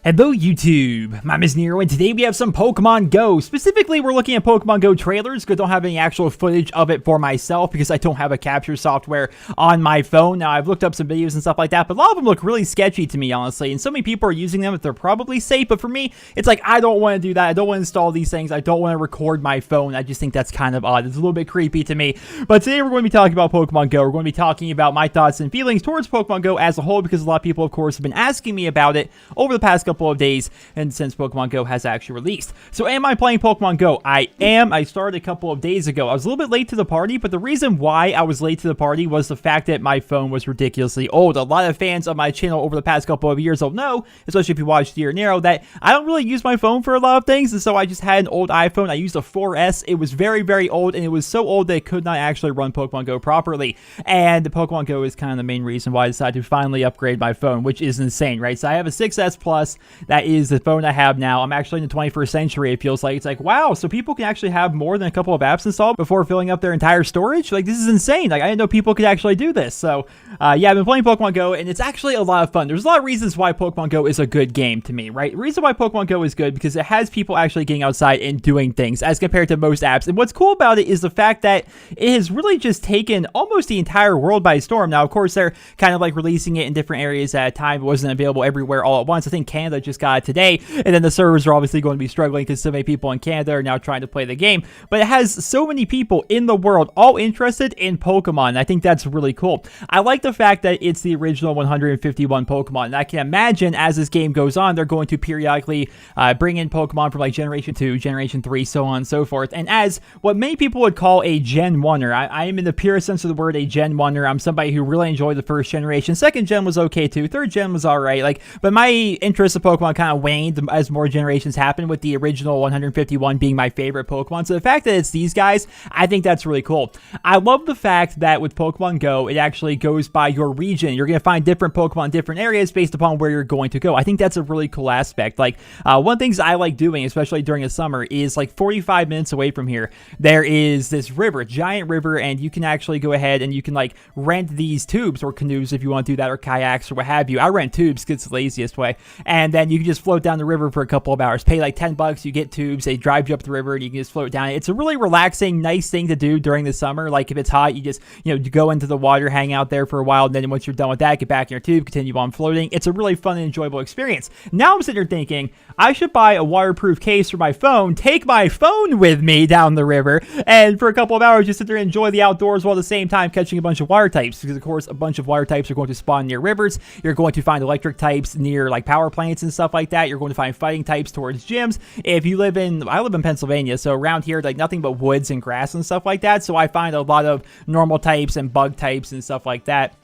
Hello YouTube, my name is Nero and today we have some Pokemon Go. Specifically, we're looking at Pokemon Go trailers because I don't have any actual footage of it for myself because I don't have a capture software on my phone. Now, I've looked up some videos and stuff like that, but a lot of them look really sketchy to me, honestly, and so many people are using them that they're probably safe, but for me, it's like, I don't want to do that. I don't want to install these things. I don't want to record my phone. I just think that's kind of odd. It's a little bit creepy to me, but today we're going to be talking about Pokemon Go. We're going to be talking about my thoughts and feelings towards Pokemon Go as a whole because a lot of people, of course, have been asking me about it over the past couple of days and since Pokemon Go has actually released. So am I playing Pokemon Go? I am. I started a couple of days ago. I was a little bit late to the party, but the reason why I was late to the party was the fact that my phone was ridiculously old. A lot of fans of my channel over the past couple of years will know, especially if you watched Dear Nero, that I don't really use my phone for a lot of things, and so I just had an old iPhone. I used a 4S. It was very, very old, and it was so old that it could not actually run Pokemon Go properly, and Pokemon Go is kind of the main reason why I decided to finally upgrade my phone, which is insane, right? So I have a 6S Plus. That is the phone I have now. I'm actually in the 21st century. It feels like it's like, wow, so people can actually have more than a couple of apps installed before filling up their entire storage. Like, this is insane. Like, I didn't know people could actually do this. So yeah, I've been playing Pokemon Go and it's actually a lot of fun. There's a lot of reasons why Pokemon Go is a good game to me, right? The reason why Pokemon Go is good because it has people actually getting outside and doing things as compared to most apps. And what's cool about it is the fact that it has really just taken almost the entire world by storm. Now, of course, they're kind of like releasing it in different areas at a time. It wasn't available everywhere all at once. I think Canada just got it today, and then the servers are obviously going to be struggling because so many people in Canada are now trying to play the game, but it has so many people in the world all interested in Pokemon. I think that's really cool. I like the fact that it's the original 151 Pokemon, and I can imagine as this game goes on, they're going to periodically bring in Pokemon from like Generation 2, Generation 3, so on and so forth. And as what many people would call a Gen 1er, I am in the purest sense of the word a Gen 1er. I'm somebody who really enjoyed the first generation. Second gen was okay too. Third gen was alright. Like, but my interest in Pokemon kind of waned as more generations happened, with the original 151 being my favorite Pokemon. So the fact that it's these guys, I think that's really cool. I love the fact that with Pokemon Go, it actually goes by your region. You're going to find different Pokemon in different areas based upon where you're going to go. I think that's a really cool aspect. Like, one of the things I like doing, especially during the summer, is like 45 minutes away from here, there is this river, giant river, and you can actually go ahead and you can like rent these tubes or canoes if you want to do that, or kayaks or what have you. I rent tubes because it's the laziest way. And then you can just float down the river for a couple of hours, pay like $10, you get tubes, they drive you up the river and you can just float down. It's a really relaxing, nice thing to do during the summer. Like, if it's hot, you just, you go into the water, hang out there for a while, and then once you're done with that, get back in your tube, continue on floating. It's a really fun and enjoyable experience. Now I'm sitting here thinking, I should buy a waterproof case for my phone, take my phone with me down the river, and for a couple of hours just sit there and enjoy the outdoors while at the same time catching a bunch of water types, because of course a bunch of water types are going to spawn near rivers. You're going to find electric types near like power plants and stuff like that. You're going to find fighting types towards gyms. If you live in, I live in Pennsylvania, so around here, like, nothing but woods and grass and stuff like that, so I find a lot of normal types and bug types and stuff like that.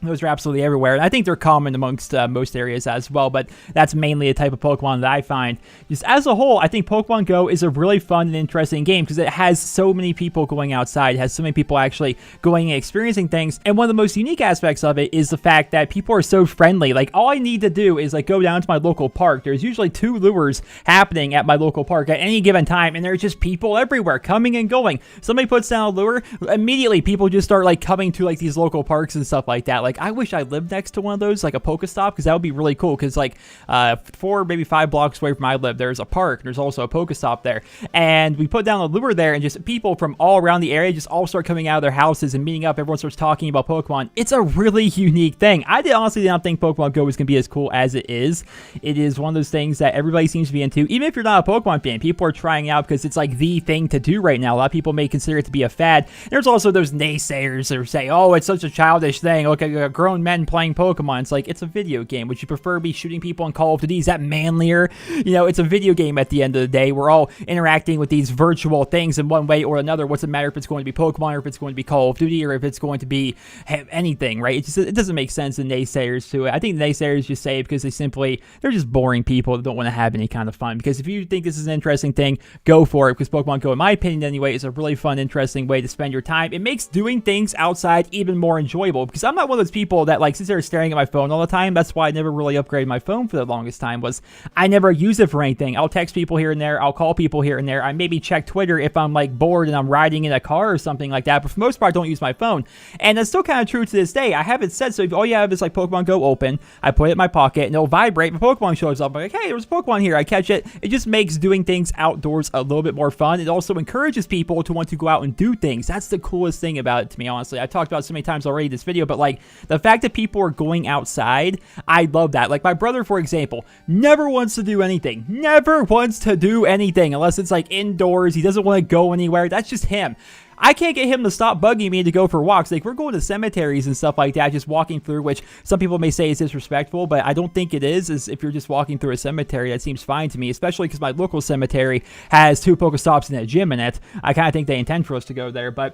Those are absolutely everywhere, and I think they're common amongst most areas as well, but that's mainly a type of Pokemon that I find. Just as a whole, I think Pokemon Go is a really fun and interesting game because it has so many people going outside. It has so many people actually going and experiencing things, and one of the most unique aspects of it is the fact that people are so friendly. Like, all I need to do is like go down to my local park. There's usually 2 lures happening at my local park at any given time, and there's just people everywhere coming and going. Somebody puts down a lure, immediately people just start like coming to like these local parks and stuff like that. Like, I wish I lived next to one of those, like a Pokestop, because that would be really cool, because like 4, maybe 5 blocks away from where I live, there's a park, there's also a Pokestop there, and we put down a lure there, and just people from all around the area just all start coming out of their houses and meeting up. Everyone starts talking about Pokemon. It's a really unique thing. Honestly did not think Pokemon Go was going to be as cool as it is. It is one of those things that everybody seems to be into, even if you're not a Pokemon fan. People are trying out because it's like the thing to do right now. A lot of people may consider it to be a fad. There's also those naysayers that say, oh, it's such a childish thing. Okay, grown men playing Pokemon. It's like, it's a video game. Would you prefer be shooting people in Call of Duty? Is that manlier? It's a video game at the end of the day. We're all interacting with these virtual things in one way or another. What's it matter if it's going to be Pokemon, or if it's going to be Call of Duty, or if it's going to be anything, right? It doesn't make sense, the naysayers to it. I think the naysayers just say it because they're just boring people that don't want to have any kind of fun. Because if you think this is an interesting thing, go for it, because Pokemon Go, in my opinion anyway, is a really fun, interesting way to spend your time. It makes doing things outside even more enjoyable, because I'm not one of those people that like sit there staring at my phone all the time. That's why I never really upgraded my phone for the longest time, was I never use it for anything. I'll text people here and there. I'll call people here and there. I maybe check Twitter if I'm like bored and I'm riding in a car or something like that. But for the most part, I don't use my phone. And that's still kind of true to this day. I have it set so if all you have is like Pokemon Go open, I put it in my pocket and it'll vibrate. The Pokemon shows up. I'm like, hey, there's a Pokemon here. I catch it. It just makes doing things outdoors a little bit more fun. It also encourages people to want to go out and do things. That's the coolest thing about it to me, honestly. I talked about it so many times already in this video, but like the fact that people are going outside, I love that. Like my brother, for example, never wants to do anything. Never wants to do anything unless it's like indoors. He doesn't want to go anywhere. That's just him. I can't get him to stop bugging me to go for walks. Like, we're going to cemeteries and stuff like that, just walking through, which some people may say is disrespectful, but I don't think it is. If you're just walking through a cemetery, that seems fine to me, especially because my local cemetery has 2 Pokestops and a gym in it. I kind of think they intend for us to go there, but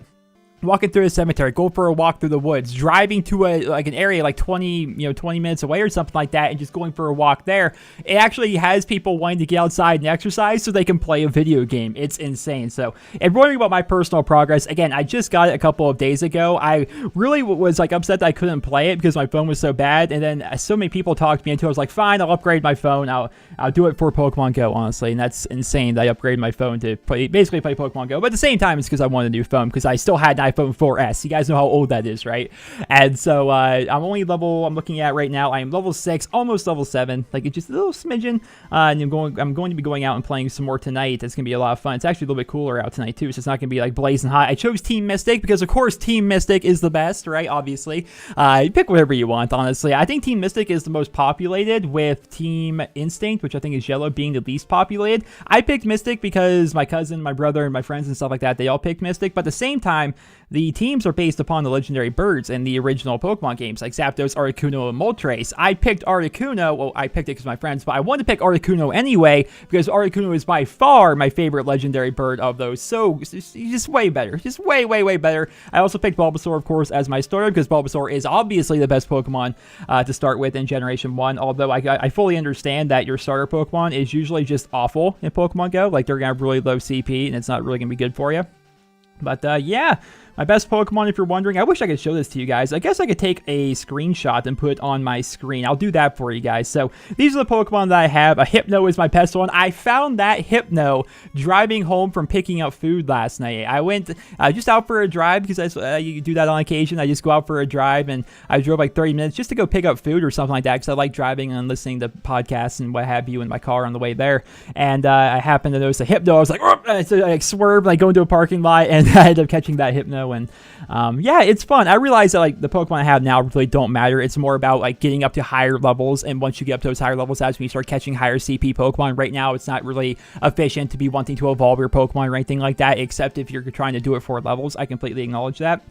walking through a cemetery, go for a walk through the woods, driving to an area like 20 minutes away or something like that, and just going for a walk there. It actually has people wanting to get outside and exercise so they can play a video game. It's insane. So, and wondering about my personal progress, again, I just got it a couple of days ago. I really was like upset that I couldn't play it because my phone was so bad, and then so many people talked me into it. I was like, fine, I'll upgrade my phone. I'll do it for Pokemon Go, honestly, and that's insane that I upgraded my phone to basically play Pokemon Go. But at the same time, it's because I wanted a new phone, because I still had an iPhone 4S. You guys know how old that is, right? And so I'm looking at right now, I am level 6, almost level 7, like it's just a little smidgen. And I'm going to be going out and playing some more tonight. It's going to be a lot of fun. It's actually a little bit cooler out tonight too, so it's not going to be like blazing hot. I chose Team Mystic because of course Team Mystic is the best, right? Obviously. You pick whatever you want, honestly. I think Team Mystic is the most populated, with Team Instinct, which I think is yellow, being the least populated. I picked Mystic because my cousin, my brother, and my friends and stuff like that, they all picked Mystic, but at the same time, the teams are based upon the legendary birds in the original Pokemon games, like Zapdos, Articuno, and Moltres. I picked Articuno. Well, I picked it because my friends, but I wanted to pick Articuno anyway because Articuno is by far my favorite legendary bird of those. So, just way better. Just way, way, way better. I also picked Bulbasaur, of course, as my starter because Bulbasaur is obviously the best Pokemon to start with in Generation 1, although I fully understand that your starter Pokemon is usually just awful in Pokemon Go. Like, they're going to have really low CP, and it's not really going to be good for you. But, yeah. My best Pokemon, if you're wondering, I wish I could show this to you guys. I guess I could take a screenshot and put it on my screen. I'll do that for you guys. So these are the Pokemon that I have. A Hypno is my best one. I found that Hypno driving home from picking up food last night. I went just out for a drive because you do that on occasion. I just go out for a drive, and I drove like 30 minutes just to go pick up food or something like that because I like driving and listening to podcasts and what have you in my car on the way there. And I happened to notice a Hypno. I was like, so I swerved, like go into a parking lot, and I ended up catching that Hypno. And yeah, it's fun. I realize that like the Pokemon I have now really don't matter. It's more about like getting up to higher levels, and once you get up to those higher levels, that's when you start catching higher CP Pokemon. Right now, it's not really efficient to be wanting to evolve your Pokemon or anything like that, except if you're trying to do it for levels. I completely acknowledge that.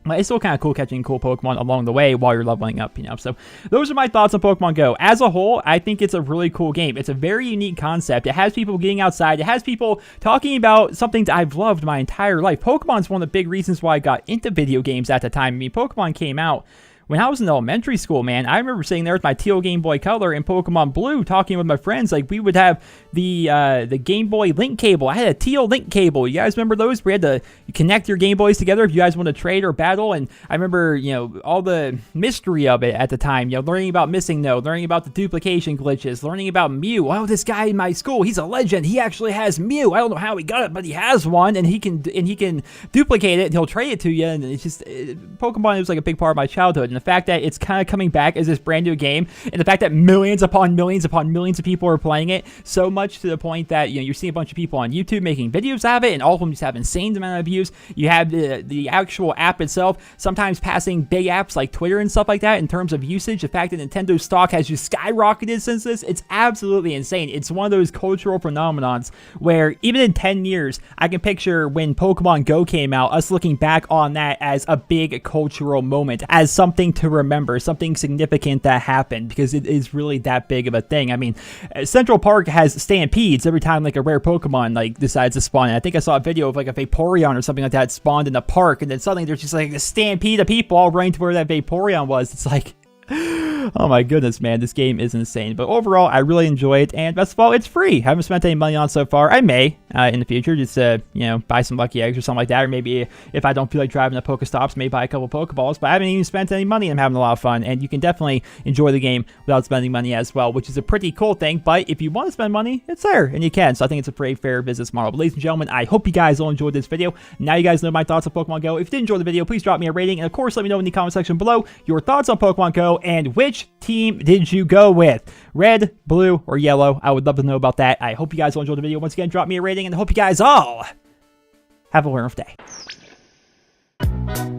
But it's still kind of cool catching cool Pokemon along the way while you're leveling up, So those are my thoughts on Pokemon Go. As a whole, I think it's a really cool game. It's a very unique concept. It has people getting outside. It has people talking about something that I've loved my entire life. Pokemon's one of the big reasons why I got into video games at the time. I mean, Pokemon came out when I was in elementary school, man. I remember sitting there with my teal Game Boy Color and Pokemon Blue talking with my friends. Like, we would have the Game Boy link cable. I had a teal link cable. You guys remember those? We had to connect your Game Boys together if you guys want to trade or battle. And I remember, all the mystery of it at the time. Learning about Missing No, learning about the duplication glitches, learning about Mew. Oh, this guy in my school, he's a legend. He actually has Mew. I don't know how he got it, but he has one, and he can duplicate it, and he'll trade it to you. And it's just Pokemon was like a big part of my childhood. And the fact that it's kind of coming back as this brand new game, and the fact that millions upon millions upon millions of people are playing it, so much to the point that you're seeing a bunch of people on YouTube making videos out of it, and all of them just have insane amount of views. You have the actual app itself sometimes passing big apps like Twitter and stuff like that in terms of usage. The fact that Nintendo stock has just skyrocketed since this, it's absolutely insane. It's one of those cultural phenomenons where even in 10 years, I can picture when Pokemon Go came out, us looking back on that as a big cultural moment, as something to remember, something significant that happened, because it is really that big of a thing. I mean, Central Park has stampedes every time like a rare Pokemon like decides to spawn. And I think I saw a video of like a Vaporeon or something like that spawned in the park, and then suddenly there's just like a stampede of people all running to where that Vaporeon was. It's like, Oh my goodness, man, this game is insane. But overall, I really enjoy it, and best of all, it's free. Haven't spent any money on it so far. I may in the future just buy some lucky eggs or something like that, or maybe if I don't feel like driving to Pokestops, maybe buy a couple Pokeballs. But I haven't even spent any money, and I'm having a lot of fun. And you can definitely enjoy the game without spending money as well, which is a pretty cool thing. But if you want to spend money, it's there, and you can. So I think it's a pretty fair business model. But ladies and gentlemen, I hope you guys all enjoyed this video. Now you guys know my thoughts on Pokemon Go. If you did enjoy the video, please drop me a rating, and of course, let me know in the comment section below your thoughts on Pokemon Go and which team did you go with? Red, blue, or yellow? I would love to know about that. I hope you guys all enjoyed the video. Once again, drop me a rating, and I hope you guys all have a wonderful day.